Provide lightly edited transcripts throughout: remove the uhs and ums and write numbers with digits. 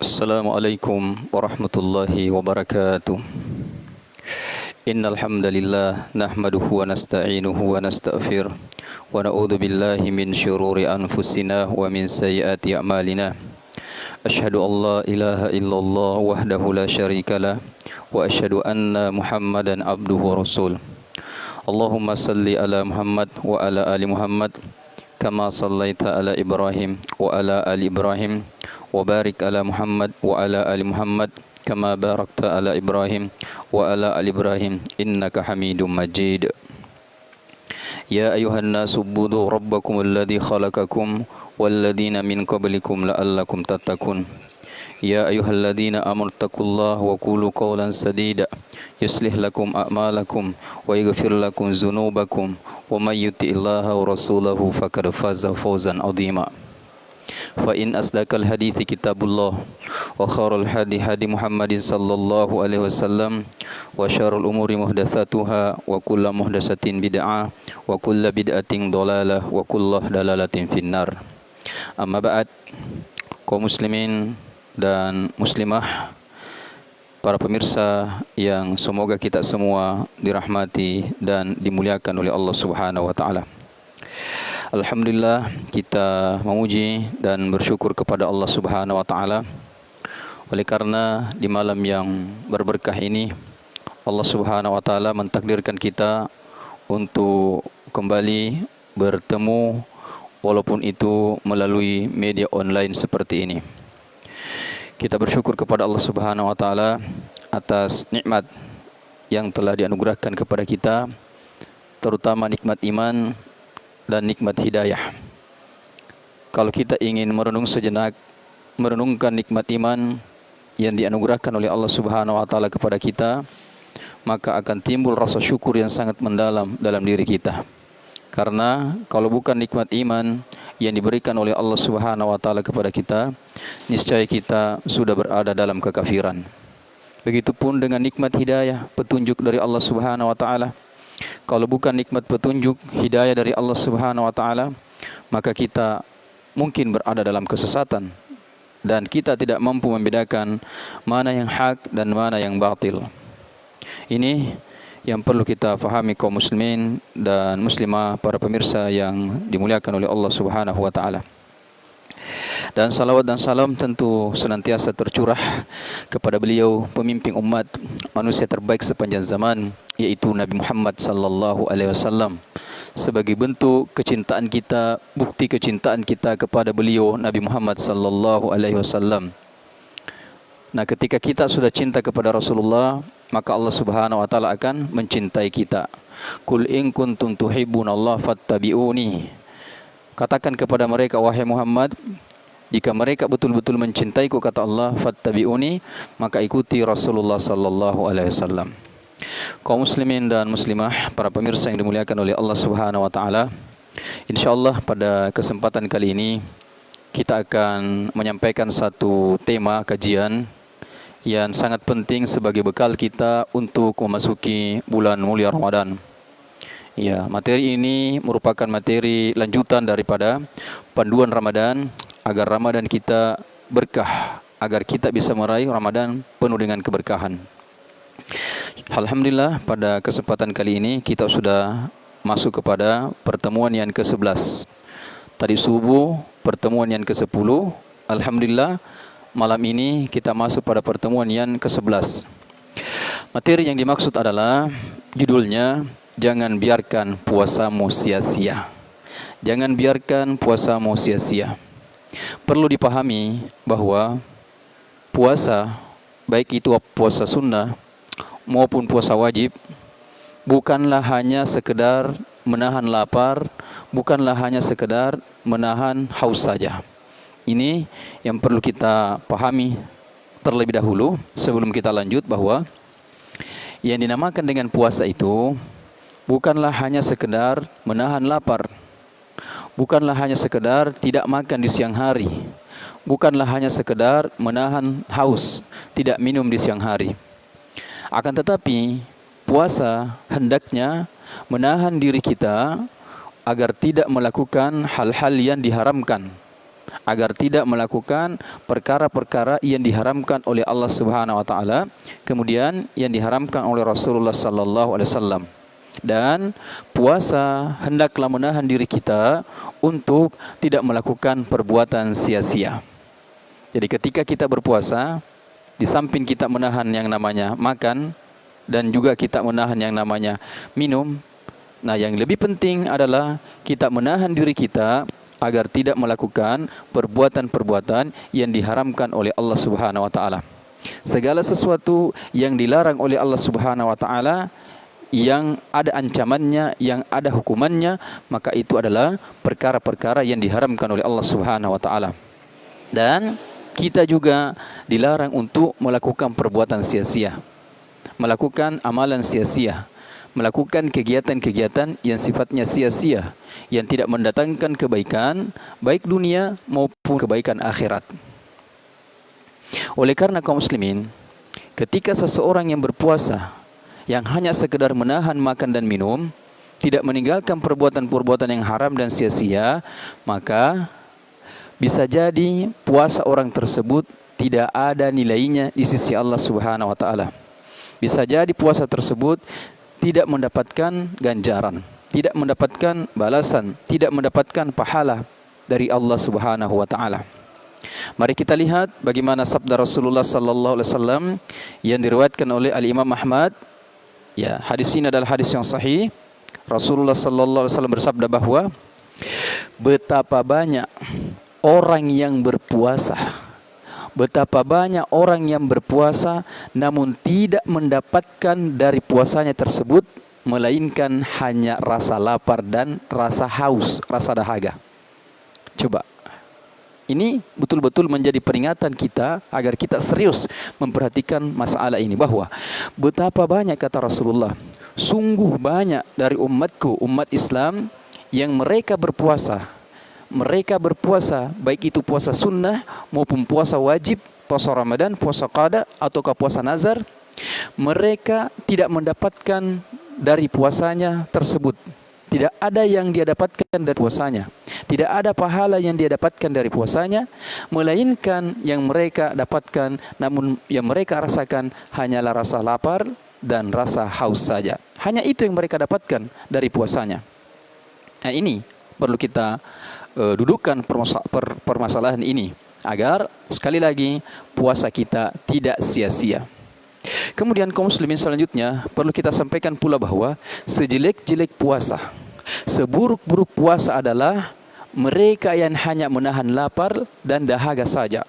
Assalamualaikum warahmatullahi wabarakatuh. Innal hamdalillah nahmaduhu wa nasta'inuhu wa nastaghfir wa na'udzu billahi min syururi anfusina wa min sayyiati a'malina. Asyhadu an la ilaha illallah wahdahu la syarikalah wa asyhadu anna Muhammadan abduhu wa rasul. Allahumma salli ala Muhammad wa ala ali Muhammad kama sallaita ala Ibrahim wa ala ali Ibrahim wa barik ala Muhammad wa ala ali Muhammad kama barakta ala Ibrahim wa ala ali Ibrahim innaka Hamidum Majid. Ya ayuhan nasu ubudu rabbakum alladhi khalaqakum walladhina min qablikum la'allakum tattaqun. Ya ayyuhalladzina amanu taqullaha wa qulu qawlan sadida yuslih lakum a'malakum wa yaghfir lakum dzunubakum wa may yuti'illaha wa rasulahu faqad faza fawzan 'azima. Fa in asdaqal hadithi kitabullah wa khairul hadi hadi Muhammadin sallallahu alaihi wasallam wa syarrul umuri muhdatsatuha wa kullu muhdatsatin bid'ah wa kullu bid'atin dhalalah wa kullu dalalatin finnar. Amma ba'd, kaum muslimin dan muslimah, para pemirsa yang semoga kita semua dirahmati dan dimuliakan oleh Allah Subhanahu wa taala. Alhamdulillah, kita memuji dan bersyukur kepada Allah Subhanahu wa taala oleh karena di malam yang berberkah ini Allah Subhanahu wa taala mentakdirkan kita untuk kembali bertemu walaupun itu melalui media online seperti ini. Kita bersyukur kepada Allah Subhanahu wa taala atas nikmat yang telah dianugerahkan kepada kita, terutama nikmat iman dan nikmat hidayah. Kalau kita ingin merenung sejenak, merenungkan nikmat iman yang dianugerahkan oleh Allah Subhanahu wa taala kepada kita, maka akan timbul rasa syukur yang sangat mendalam dalam diri kita. Karena kalau bukan nikmat iman yang diberikan oleh Allah Subhanahu wa taala kepada kita, niscaya kita sudah berada dalam kekafiran. Begitupun dengan nikmat hidayah, petunjuk dari Allah Subhanahu wa taala. Kalau bukan nikmat petunjuk hidayah dari Allah Subhanahu wa taala, maka kita mungkin berada dalam kesesatan dan kita tidak mampu membedakan mana yang hak dan mana yang batil. Ini yang perlu kita fahami kaum muslimin dan muslimah, para pemirsa yang dimuliakan oleh Allah Subhanahu wa taala. Dan salawat dan salam tentu senantiasa tercurah kepada beliau, pemimpin umat manusia terbaik sepanjang zaman, yaitu Nabi Muhammad sallallahu alaihi wasallam. Sebagai bentuk kecintaan kita, bukti kecintaan kita kepada beliau Nabi Muhammad sallallahu alaihi wasallam. Nah, ketika kita sudah cinta kepada Rasulullah, maka Allah Subhanahu wa taala akan mencintai kita. Qul in kuntum tuhibbunallaha fattabi'uni. Katakan kepada mereka, wahai Muhammad, jika mereka betul-betul mencintaiku, kata Allah, fattabi'uni, maka ikuti Rasulullah sallallahu alaihi wasallam. Kaum muslimin dan muslimah, para pemirsa yang dimuliakan oleh Allah Subhanahu wa taala, insyaallah pada kesempatan kali ini kita akan menyampaikan satu tema kajian yang sangat penting sebagai bekal kita untuk memasuki bulan mulia Ramadan. Ya, materi ini merupakan materi lanjutan daripada panduan Ramadan, agar Ramadan kita berkah, agar kita bisa meraih Ramadan penuh dengan keberkahan. Alhamdulillah, pada kesempatan kali ini kita sudah masuk kepada pertemuan yang ke-11. Tadi subuh pertemuan yang ke-10. Alhamdulillah, malam ini kita masuk pada pertemuan yang ke-11. Materi yang dimaksud adalah judulnya, jangan biarkan puasamu sia-sia. Jangan biarkan puasamu sia-sia. Perlu dipahami bahwa puasa, baik itu puasa sunnah maupun puasa wajib, bukanlah hanya sekedar menahan lapar, bukanlah hanya sekedar menahan haus saja. Ini yang perlu kita pahami terlebih dahulu sebelum kita lanjut, bahwa yang dinamakan dengan puasa itu bukanlah hanya sekedar menahan lapar, bukanlah hanya sekedar tidak makan di siang hari, bukanlah hanya sekedar menahan haus, tidak minum di siang hari. Akan tetapi puasa hendaknya menahan diri kita agar tidak melakukan hal-hal yang diharamkan. agar tidak melakukan perkara-perkara yang diharamkan oleh Allah Subhanahu wa taala, kemudian yang diharamkan oleh Rasulullah sallallahu alaihi wasallam. Dan puasa hendaklah menahan diri kita untuk tidak melakukan perbuatan sia-sia. Jadi ketika kita berpuasa, di samping kita menahan yang namanya makan dan juga kita menahan yang namanya minum, nah yang lebih penting adalah kita menahan diri kita agar tidak melakukan perbuatan-perbuatan yang diharamkan oleh Allah Subhanahu wa taala. Segala sesuatu yang dilarang oleh Allah Subhanahu wa taala, yang ada ancamannya, yang ada hukumannya, maka itu adalah perkara-perkara yang diharamkan oleh Allah Subhanahu wa taala. Dan kita juga dilarang untuk melakukan perbuatan sia-sia, melakukan amalan sia-sia, melakukan kegiatan-kegiatan yang sifatnya sia-sia, yang tidak mendatangkan kebaikan baik dunia maupun kebaikan akhirat. Oleh karena kaum muslimin, ketika seseorang yang berpuasa yang hanya sekedar menahan makan dan minum, tidak meninggalkan perbuatan-perbuatan yang haram dan sia-sia, maka bisa jadi puasa orang tersebut tidak ada nilainya di sisi Allah Subhanahu wa taala. Bisa jadi puasa tersebut tidak mendapatkan ganjaran, tidak mendapatkan balasan, tidak mendapatkan pahala dari Allah Subhanahu wa taala. Mari kita lihat bagaimana sabda Rasulullah sallallahu alaihi wasallam yang diriwayatkan oleh Al-Imam Ahmad. Ya, hadis ini adalah hadis yang sahih. Rasulullah sallallahu alaihi wasallam bersabda bahwa betapa banyak orang yang berpuasa, betapa banyak orang yang berpuasa namun tidak mendapatkan dari puasanya tersebut melainkan hanya rasa lapar dan rasa haus, rasa dahaga. Coba, ini betul-betul menjadi peringatan kita agar kita serius memperhatikan masalah ini, bahwa betapa banyak, kata Rasulullah, sungguh banyak dari umatku, umat Islam, yang mereka berpuasa baik itu puasa sunnah maupun puasa wajib, puasa Ramadan, puasa qada ataukah puasa nazar, mereka tidak mendapatkan dari puasanya tersebut. Tidak ada yang dia dapatkan dari puasanya, tidak ada pahala yang dia dapatkan dari puasanya, melainkan yang mereka dapatkan, namun yang mereka rasakan hanyalah rasa lapar dan rasa haus saja. Hanya itu yang mereka dapatkan dari puasanya. Nah, ini perlu kita dudukkan permasalahan ini agar sekali lagi puasa kita tidak sia-sia. Kemudian kaum muslimin, selanjutnya perlu kita sampaikan pula bahwa sejelek-jelek puasa, seburuk-buruk puasa adalah mereka yang hanya menahan lapar dan dahaga saja.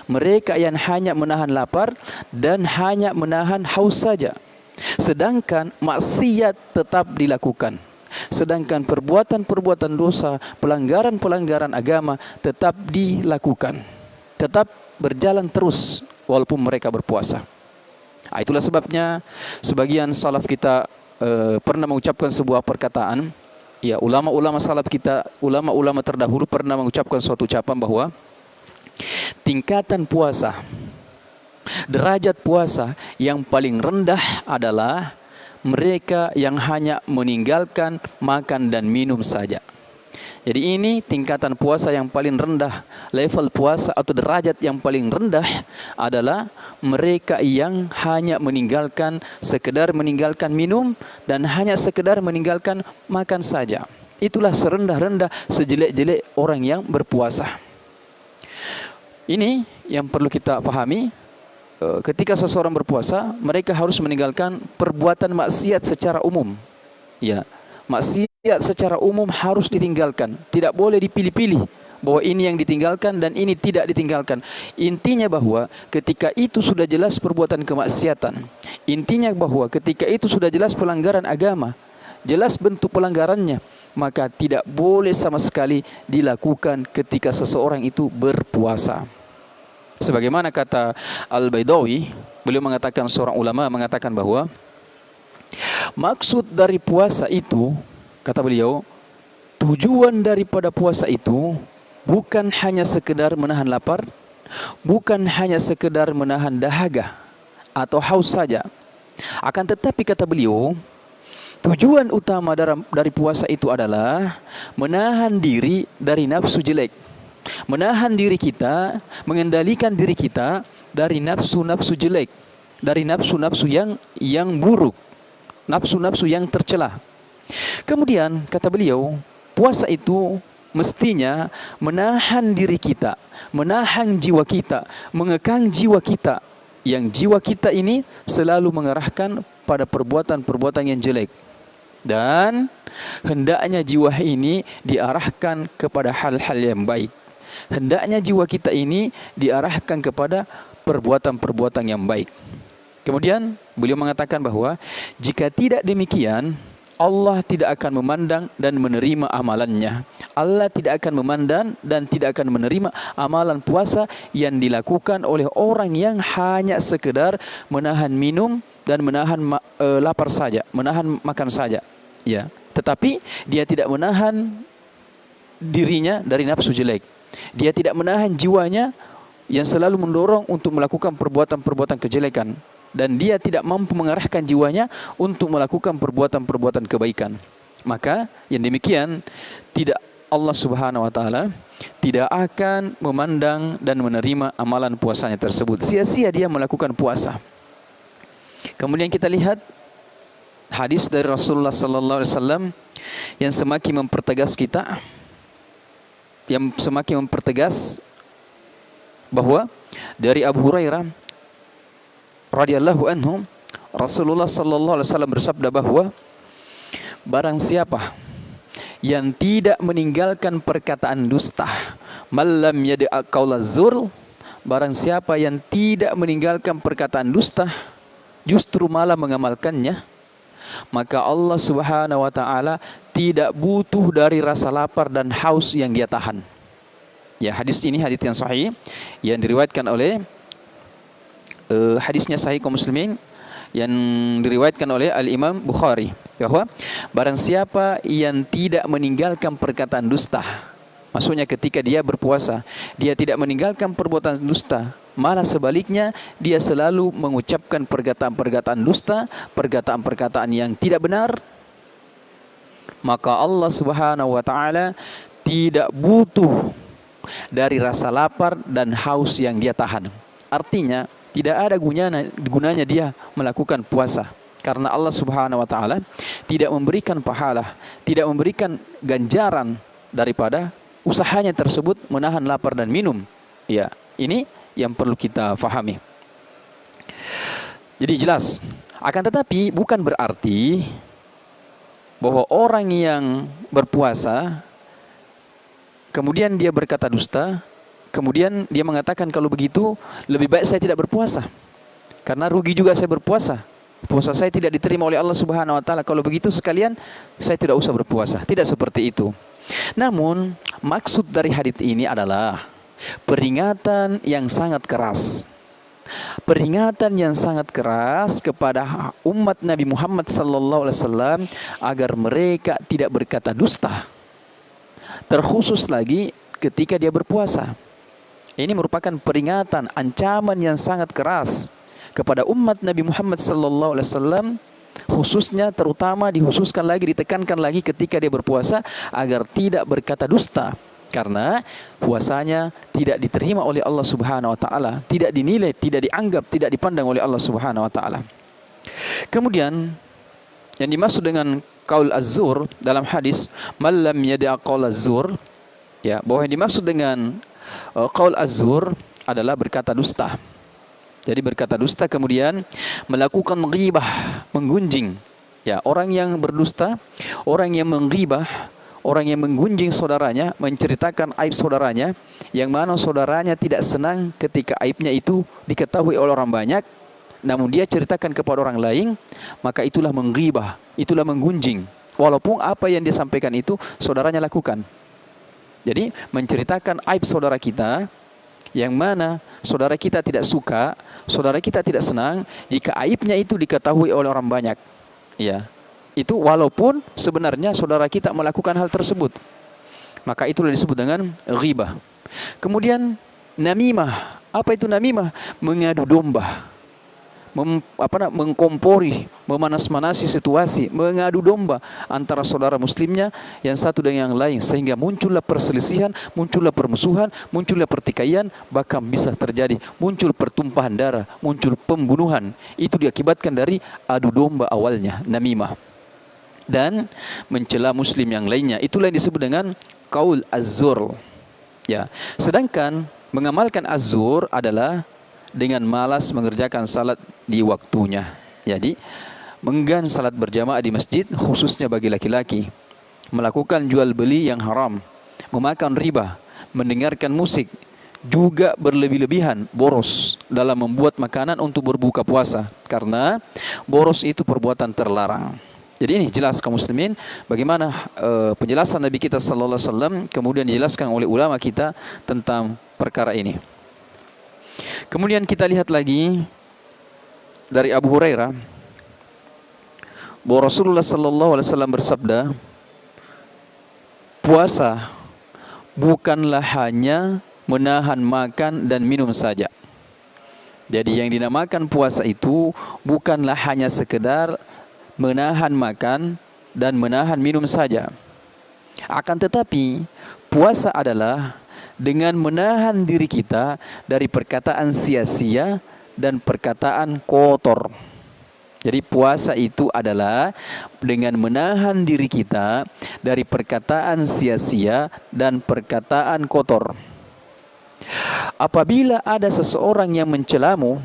Mereka yang hanya menahan lapar dan hanya menahan haus saja. Sedangkan maksiat tetap dilakukan. Sedangkan perbuatan-perbuatan dosa, pelanggaran-pelanggaran agama tetap dilakukan, tetap berjalan terus walaupun mereka berpuasa. Itulah sebabnya sebagian salaf kita pernah mengucapkan sebuah perkataan. Ya, ulama-ulama salaf kita, ulama-ulama terdahulu pernah mengucapkan suatu ucapan bahwa tingkatan puasa, derajat puasa yang paling rendah adalah mereka yang hanya meninggalkan makan dan minum saja. Jadi ini tingkatan puasa yang paling rendah, level puasa atau derajat yang paling rendah adalah mereka yang hanya sekedar meninggalkan minum dan hanya sekedar meninggalkan makan saja. Itulah serendah-rendah, sejelek-jelek orang yang berpuasa. Ini yang perlu kita pahami. Ketika seseorang berpuasa, mereka harus meninggalkan perbuatan maksiat secara umum. Ya, maksiat secara umum harus ditinggalkan. Tidak boleh dipilih-pilih bahwa ini yang ditinggalkan dan ini tidak ditinggalkan. Intinya bahwa ketika itu sudah jelas perbuatan kemaksiatan. Intinya bahwa ketika itu sudah jelas pelanggaran agama, jelas bentuk pelanggarannya, maka tidak boleh sama sekali dilakukan ketika seseorang itu berpuasa. Sebagaimana kata Al-Baidawi, beliau mengatakan, seorang ulama mengatakan bahwa maksud dari puasa itu, kata beliau, tujuan daripada puasa itu bukan hanya sekedar menahan lapar, bukan hanya sekedar menahan dahaga atau haus saja. Akan tetapi, kata beliau, tujuan utama dari puasa itu adalah menahan diri dari nafsu jelek, menahan diri kita, mengendalikan diri kita dari nafsu-nafsu jelek, dari nafsu-nafsu yang buruk, nafsu-nafsu yang tercela. Kemudian kata beliau, puasa itu mestinya menahan diri kita, menahan jiwa kita, mengekang jiwa kita, yang jiwa kita ini selalu mengarahkan pada perbuatan-perbuatan yang jelek. Dan hendaknya jiwa ini diarahkan kepada hal-hal yang baik. Hendaknya jiwa kita ini diarahkan kepada perbuatan-perbuatan yang baik. Kemudian beliau mengatakan bahwa jika tidak demikian, Allah tidak akan memandang dan menerima amalannya. Allah tidak akan memandang dan tidak akan menerima amalan puasa yang dilakukan oleh orang yang hanya sekedar menahan minum dan menahan lapar saja, menahan makan saja. Ya, tetapi dia tidak menahan dirinya dari nafsu jelek. Dia tidak menahan jiwanya yang selalu mendorong untuk melakukan perbuatan-perbuatan kejelekan. Dan dia tidak mampu mengarahkan jiwanya untuk melakukan perbuatan-perbuatan kebaikan. Maka yang demikian tidak, Allah Subhanahu wa taala tidak akan memandang dan menerima amalan puasanya tersebut. Sia-sia dia melakukan puasa. Kemudian kita lihat hadis dari Rasulullah sallallahu alaihi wasallam yang semakin mempertegas kita, yang semakin mempertegas bahwa dari Abu Hurairah radhiyallahu anhu, Rasulullah sallallahu alaihi wasallam bersabda bahwa barang siapa yang tidak meninggalkan perkataan dusta, malam yada'a qaulaz zur, barang siapa yang tidak meninggalkan perkataan dusta, justru malah mengamalkannya, maka Allah Subhanahu wa taala tidak butuh dari rasa lapar dan haus yang dia tahan. Ya, hadis ini hadis yang sahih yang diriwayatkan oleh hadisnya sahih kaum muslimin yang diriwayatkan oleh Al-Imam Bukhari, bahwa barang siapa yang tidak meninggalkan perkataan dusta, maksudnya ketika dia berpuasa, dia tidak meninggalkan perbuatan dusta, malah sebaliknya dia selalu mengucapkan perkataan-perkataan dusta, perkataan-perkataan yang tidak benar, maka Allah Subhanahu wa taala tidak butuh dari rasa lapar dan haus yang dia tahan. Artinya tidak ada gunanya dia melakukan puasa, karena Allah Subhanahu wa taala tidak memberikan pahala, tidak memberikan ganjaran daripada usahanya tersebut menahan lapar dan minum. Ya, ini yang perlu kita fahami. Jadi jelas, akan tetapi bukan berarti bahwa orang yang berpuasa kemudian dia berkata dusta, kemudian dia mengatakan kalau begitu lebih baik saya tidak berpuasa, karena rugi juga saya berpuasa. Puasa saya tidak diterima oleh Allah Subhanahu wa taala. Kalau begitu sekalian saya tidak usah berpuasa. Tidak seperti itu. Namun maksud dari hadits ini adalah peringatan yang sangat keras. Peringatan yang sangat keras kepada umat Nabi Muhammad sallallahu alaihi wasallam agar mereka tidak berkata dusta. Terkhusus lagi ketika dia berpuasa. Ini merupakan peringatan, ancaman yang sangat keras kepada umat Nabi Muhammad sallallahu alaihi wasallam, khususnya terutama dikhususkan lagi, ditekankan lagi ketika dia berpuasa agar tidak berkata dusta, karena puasanya tidak diterima oleh Allah Subhanahu wa taala, tidak dinilai, tidak dianggap, tidak dipandang oleh Allah Subhanahu wa taala. Kemudian yang dimaksud dengan qaul az-zur dalam hadis man lam yada' qaul az-zur, ya, bahwa yang dimaksud dengan qaul az-zur adalah berkata dusta. Jadi berkata dusta kemudian melakukan ghibah, menggunjing. Ya, orang yang berdusta, orang yang menghibah, orang yang menggunjing saudaranya, menceritakan aib saudaranya, yang mana saudaranya tidak senang ketika aibnya itu diketahui oleh orang banyak, namun dia ceritakan kepada orang lain, maka itulah menghibah, itulah menggunjing. Walaupun apa yang dia sampaikan itu saudaranya lakukan. Jadi menceritakan aib saudara kita, yang mana saudara kita tidak suka, saudara kita tidak senang jika aibnya itu diketahui oleh orang banyak. Ya, itu walaupun sebenarnya saudara kita melakukan hal tersebut, maka itulah disebut dengan ghibah. Kemudian namimah. Apa itu namimah? Mengadu domba. mengkompori, memanas-manasi situasi, mengadu domba antara saudara muslimnya yang satu dengan yang lain, sehingga muncullah perselisihan, muncullah permusuhan, muncullah pertikaian, bahkan bisa terjadi muncul pertumpahan darah, muncul pembunuhan. Itu diakibatkan dari adu domba awalnya, namimah, dan mencela muslim yang lainnya. Itulah yang disebut dengan qaul az-zur. Ya, sedangkan mengamalkan az-zur adalah dengan malas mengerjakan salat di waktunya. Jadi, menggan salat berjamaah di masjid khususnya bagi laki-laki, melakukan jual beli yang haram, memakan riba, mendengarkan musik, juga berlebih-lebihan, boros dalam membuat makanan untuk berbuka puasa, karena boros itu perbuatan terlarang. Jadi ini jelas kaum muslimin bagaimana penjelasan Nabi kita sallallahu alaihi wasallam kemudian dijelaskan oleh ulama kita tentang perkara ini. Kemudian kita lihat lagi dari Abu Hurairah bahwa Rasulullah sallallahu alaihi wasallam bersabda, puasa bukanlah hanya menahan makan dan minum saja. Jadi yang dinamakan puasa itu bukanlah hanya sekedar menahan makan dan menahan minum saja. Akan tetapi puasa adalah dengan menahan diri kita dari perkataan sia-sia dan perkataan kotor. Jadi puasa itu adalah dengan menahan diri kita dari perkataan sia-sia dan perkataan kotor. Apabila ada seseorang yang mencelamu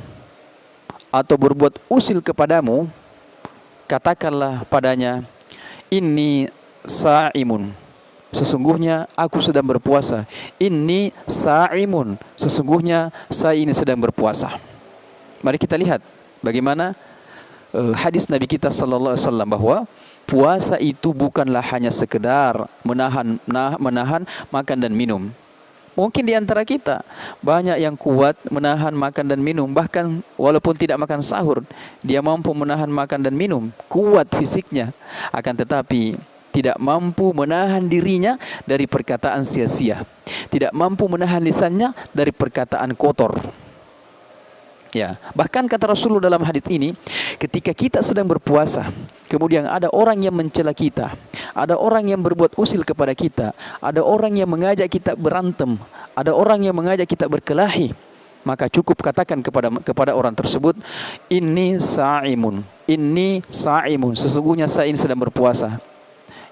atau berbuat usil kepadamu, katakanlah padanya, inni sa'imun, sesungguhnya aku sedang berpuasa. Inni sa'imun, sesungguhnya saya ini sedang berpuasa. Mari kita lihat bagaimana hadis Nabi kita sallallahu alaihi wasallam bahwa puasa itu bukanlah hanya sekedar menahan makan dan minum. Mungkin di antara kita banyak yang kuat menahan makan dan minum, bahkan walaupun tidak makan sahur, dia mampu menahan makan dan minum, kuat fisiknya. Akan tetapi tidak mampu menahan dirinya dari perkataan sia-sia, tidak mampu menahan lisannya dari perkataan kotor. Ya, bahkan kata Rasulullah dalam hadis ini, ketika kita sedang berpuasa, kemudian ada orang yang mencela kita, ada orang yang berbuat usil kepada kita, ada orang yang mengajak kita berantem, ada orang yang mengajak kita berkelahi, maka cukup katakan kepada orang tersebut, inni sa'imun, sesungguhnya saya ini sedang berpuasa.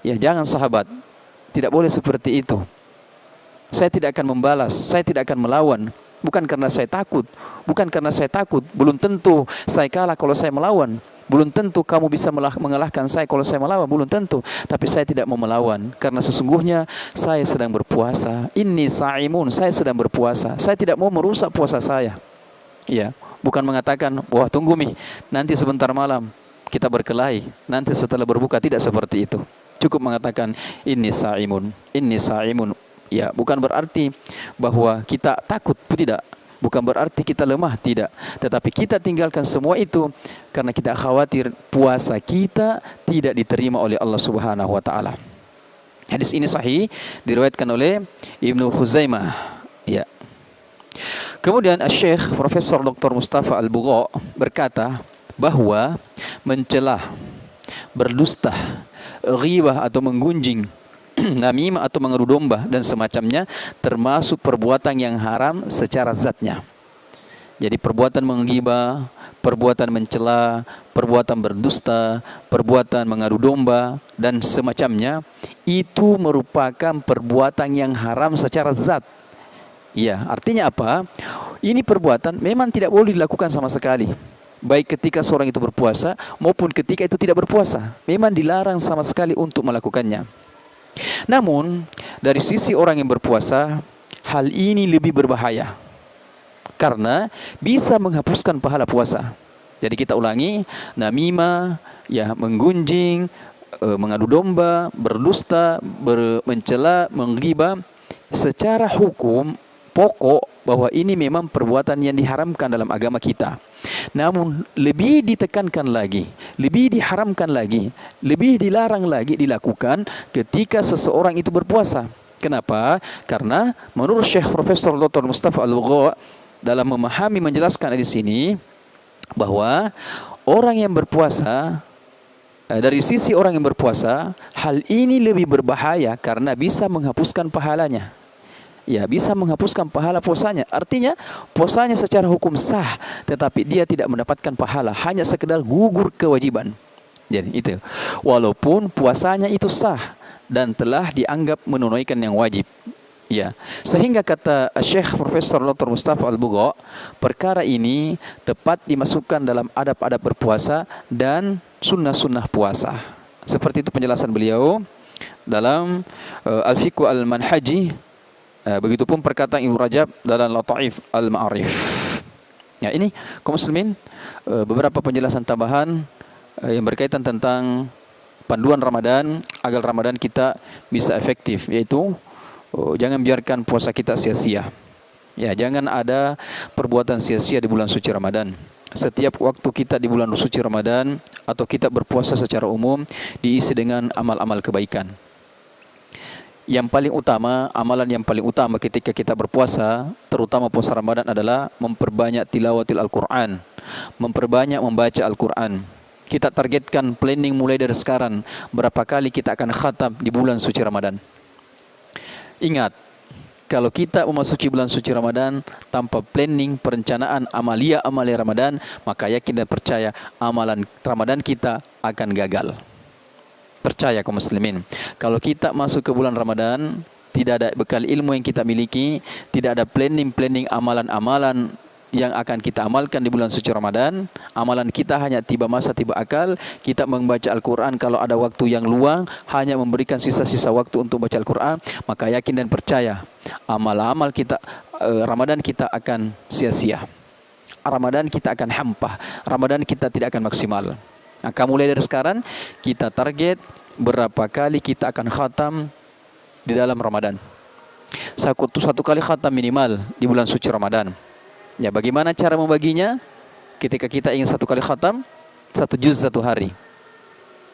Ya, jangan sahabat, tidak boleh seperti itu. Saya tidak akan membalas, saya tidak akan melawan. Bukan karena saya takut, belum tentu saya kalah kalau saya melawan. Belum tentu kamu bisa mengalahkan saya kalau saya melawan, belum tentu. Tapi saya tidak mau melawan, karena sesungguhnya saya sedang berpuasa. Inni sa'imun, saya sedang berpuasa. Saya tidak mau merusak puasa saya. Ya, bukan mengatakan, wah tunggu nanti sebentar malam kita berkelahi, nanti setelah berbuka, tidak seperti itu. Cukup mengatakan, inni sa'imun. Ya, bukan berarti bahwa kita takut, tidak. Bukan berarti kita lemah, tidak. Tetapi kita tinggalkan semua itu karena kita khawatir puasa kita tidak diterima oleh Allah Subhanahu wa taala. Hadis ini sahih, diriwayatkan oleh Ibnu Khuzaimah. Ya. Kemudian Syekh Profesor Dr. Mustafa Al-Bugha berkata bahwa mencela, berdusta, ghibah atau menggunjing, namimah atau mengadu domba dan semacamnya termasuk perbuatan yang haram secara zatnya. Jadi perbuatan menggibah, perbuatan mencela, perbuatan berdusta, perbuatan mengadu domba dan semacamnya itu merupakan perbuatan yang haram secara zat. Ya, artinya apa? Ini perbuatan memang tidak boleh dilakukan sama sekali. Baik ketika seorang itu berpuasa maupun ketika itu tidak berpuasa. Memang dilarang sama sekali untuk melakukannya. Namun, dari sisi orang yang berpuasa, hal ini lebih berbahaya. Karena bisa menghapuskan pahala puasa. Jadi kita ulangi, namimah, ya menggunjing, mengadu domba, berdusta, mencela, menggibah, secara hukum pokok bahwa ini memang perbuatan yang diharamkan dalam agama kita. Namun lebih ditekankan lagi, lebih diharamkan lagi, lebih dilarang lagi dilakukan ketika seseorang itu berpuasa. Kenapa? Karena menurut Syekh Profesor Dr. Mustafa Al-Bugha dalam memahami menjelaskan di sini, bahwa orang yang berpuasa, dari sisi orang yang berpuasa, hal ini lebih berbahaya karena bisa menghapuskan pahalanya. Ya, bisa menghapuskan pahala puasanya. Artinya, puasanya secara hukum sah, tetapi dia tidak mendapatkan pahala, hanya sekedar gugur kewajiban. Jadi itu. Walaupun puasanya itu sah dan telah dianggap menunaikan yang wajib. Ya, sehingga kata Syekh Profesor Dr. Mustafa Al-Bugha, perkara ini tepat dimasukkan dalam adab-adab berpuasa dan sunnah-sunnah puasa. Seperti itu penjelasan beliau dalam Al-Fiqh Al-Manhaji. Begitupun perkataan Ibnu Rajab dalam Lataif Al-Ma'arif. Ya, ini kaum muslimin beberapa penjelasan tambahan yang berkaitan tentang panduan Ramadan agar Ramadan kita bisa efektif, yaitu jangan biarkan puasa kita sia-sia. Ya, jangan ada perbuatan sia-sia di bulan suci Ramadan. Setiap waktu kita di bulan suci Ramadan atau kita berpuasa secara umum diisi dengan amal-amal kebaikan. Yang paling utama, amalan yang paling utama ketika kita berpuasa, terutama puasa Ramadan adalah memperbanyak tilawatil Al-Quran, memperbanyak membaca Al-Quran. Kita targetkan planning mulai dari sekarang, berapa kali kita akan khatam di bulan suci Ramadan. Ingat, kalau kita memasuki bulan suci Ramadan tanpa planning, perencanaan, amalia Ramadan, maka yakin dan percaya amalan Ramadan kita akan gagal. Percaya kaum muslimin, kalau kita masuk ke bulan Ramadan, tidak ada bekal ilmu yang kita miliki, tidak ada planning amalan-amalan yang akan kita amalkan di bulan suci Ramadan, amalan kita hanya tiba masa tiba akal, kita membaca Al-Quran kalau ada waktu yang luang, hanya memberikan sisa-sisa waktu untuk baca Al-Quran, maka yakin dan percaya, amal-amal kita, Ramadan kita akan sia-sia. Ramadan kita akan hampa, Ramadan kita tidak akan maksimal. Maka mulai dari sekarang kita target berapa kali kita akan khatam di dalam Ramadan. Satu kali khatam minimal di bulan suci Ramadan. Ya, bagaimana cara membaginya? Ketika kita ingin satu kali khatam, 1 juz satu hari.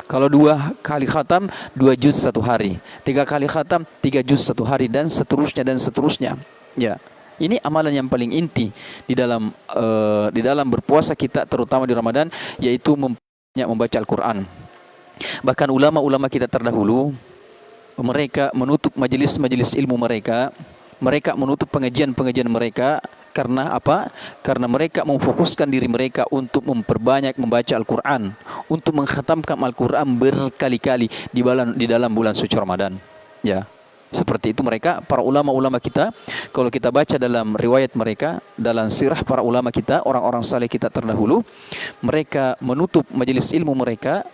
Kalau 2 kali khatam, 2 juz satu hari. 3 kali khatam, 3 juz satu hari, dan seterusnya dan seterusnya. Ya. Ini amalan yang paling inti di dalam berpuasa kita, terutama di Ramadan, yaitu membaca Al-Quran. Bahkan ulama-ulama kita terdahulu, mereka menutup majelis-majelis ilmu mereka menutup pengajian-pengajian mereka. Karena apa? Karena mereka memfokuskan diri mereka untuk memperbanyak membaca Al-Quran, untuk mengkhatamkan Al-Quran berkali-kali di dalam bulan suci Ramadan. Ya. Seperti itu mereka, para ulama-ulama kita, kalau kita baca dalam riwayat mereka, dalam sirah para ulama kita, orang-orang saleh kita terdahulu, mereka menutup majelis ilmu mereka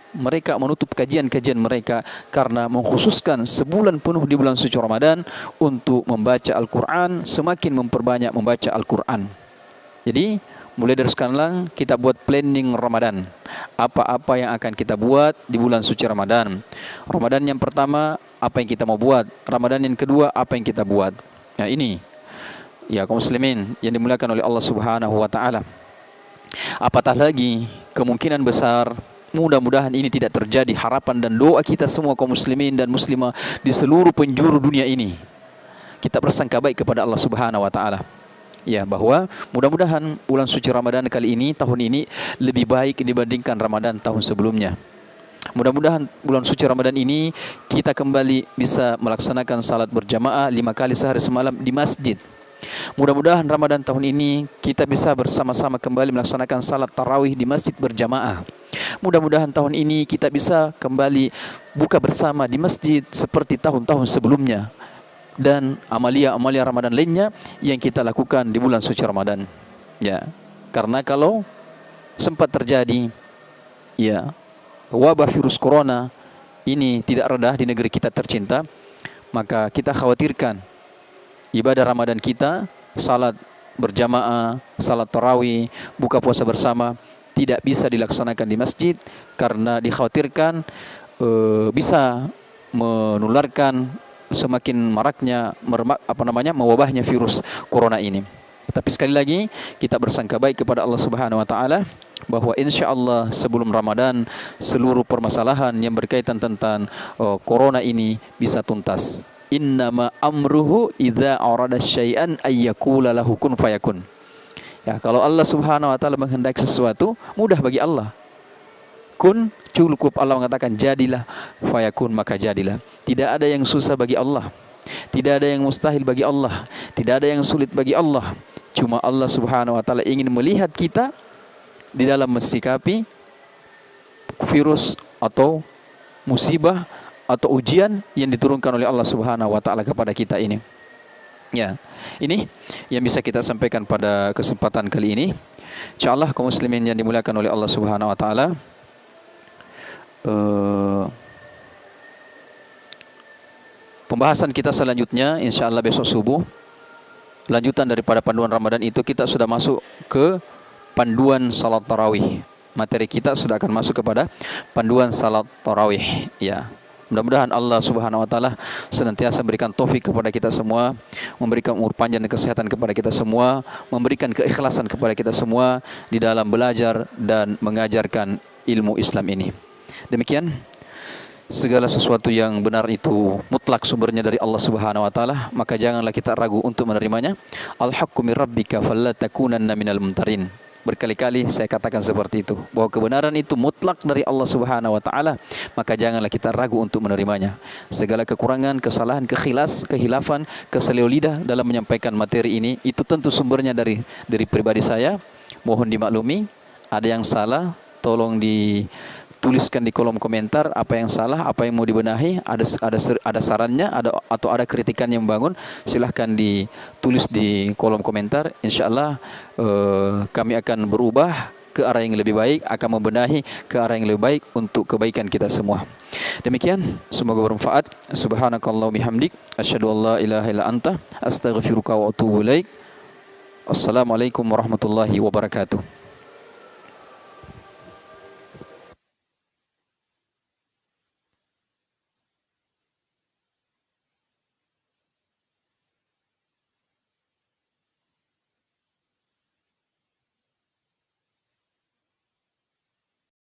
menutup kajian-kajian mereka karena mengkhususkan sebulan penuh di bulan suci Ramadan untuk membaca Al-Quran, semakin memperbanyak membaca Al-Quran. Jadi, mulai dari sekarang kita buat planning Ramadan. Apa-apa yang akan kita buat di bulan suci Ramadan. Ramadan yang pertama, apa yang kita mau buat. Ramadan yang kedua, apa yang kita buat. Ya, ini. Ya, kaum muslimin yang dimuliakan oleh Allah Subhanahu wa taala. Apatah lagi, kemungkinan besar, mudah-mudahan ini tidak terjadi. Harapan dan doa kita semua kaum muslimin dan muslimah di seluruh penjuru dunia ini, kita bersangka baik kepada Allah Subhanahu wa taala. Ya, bahwa mudah-mudahan bulan suci Ramadan kali ini, tahun ini lebih baik dibandingkan Ramadan tahun sebelumnya. Mudah-mudahan bulan suci Ramadan ini kita kembali bisa melaksanakan salat berjamaah 5 kali sehari semalam di masjid. Mudah-mudahan Ramadan tahun ini kita bisa bersama-sama kembali melaksanakan salat tarawih di masjid berjamaah. Mudah-mudahan tahun ini kita bisa kembali buka bersama di masjid seperti tahun-tahun sebelumnya. Dan amalia-amalia Ramadan lainnya yang kita lakukan di bulan suci Ramadan. Ya, karena kalau sempat terjadi ya wabah virus corona ini tidak reda di negeri kita tercinta, maka kita khawatirkan ibadah Ramadan kita, salat berjamaah, salat tarawih, buka puasa bersama tidak bisa dilaksanakan di masjid karena dikhawatirkan bisa menularkan semakin maraknya mewabahnya virus corona ini. Tapi sekali lagi kita bersangka baik kepada Allah Subhanahu wa taala bahwa insyaallah sebelum Ramadan seluruh permasalahan yang berkaitan tentang corona ini bisa tuntas. Innama amruhu idza arada syai'an ayyakula lahu kun fayakun. Ya, kalau Allah Subhanahu wa taala menghendaki sesuatu, mudah bagi Allah. Kun, cukup Allah mengatakan jadilah, fayakun, maka jadilah. Tidak ada yang susah bagi Allah. Tidak ada yang mustahil bagi Allah. Tidak ada yang sulit bagi Allah. Cuma Allah Subhanahu wa taala ingin melihat kita di dalam mensikapi virus atau musibah atau ujian yang diturunkan oleh Allah Subhanahu wa taala kepada kita ini. Ya, ini yang bisa kita sampaikan pada kesempatan kali ini. Insyaallah kaum muslimin yang dimuliakan oleh Allah Subhanahu wa taala. Pembahasan kita selanjutnya insyaallah besok subuh. Lanjutan daripada panduan Ramadan itu, kita sudah masuk ke panduan salat tarawih. Materi kita sudah akan masuk kepada panduan salat tarawih. Ya. Mudah-mudahan Allah Subhanahu wa taala senantiasa memberikan taufik kepada kita semua, memberikan umur panjang dan kesehatan kepada kita semua, memberikan keikhlasan kepada kita semua di dalam belajar dan mengajarkan ilmu Islam ini. Demikian, segala sesuatu yang benar itu mutlak sumbernya dari Allah Subhanahu wa taala, maka janganlah kita ragu untuk menerimanya. Al-haqqu mir rabbika falla takunanna minal mumtarin. Berkali-kali saya katakan seperti itu, bahwa kebenaran itu mutlak dari Allah Subhanahu wa taala, maka janganlah kita ragu untuk menerimanya. Segala kekurangan, kesalahan, kehilafan, keselio lidah dalam menyampaikan materi ini, itu tentu sumbernya dari pribadi saya. Mohon dimaklumi, ada yang salah, tolong tuliskan di kolom komentar apa yang salah, apa yang mau dibenahi, ada sarannya, atau ada kritikan yang membangun, silahkan ditulis di kolom komentar. Insyaallah kami akan berubah ke arah yang lebih baik, akan membenahi ke arah yang lebih baik untuk kebaikan kita semua. Demikian, semoga bermanfaat. Subhanakallah bihamdik, asyhadu an la ilaha illa anta, astaghfiruka wa atubu ilaik. Assalamualaikum warahmatullahi wabarakatuh.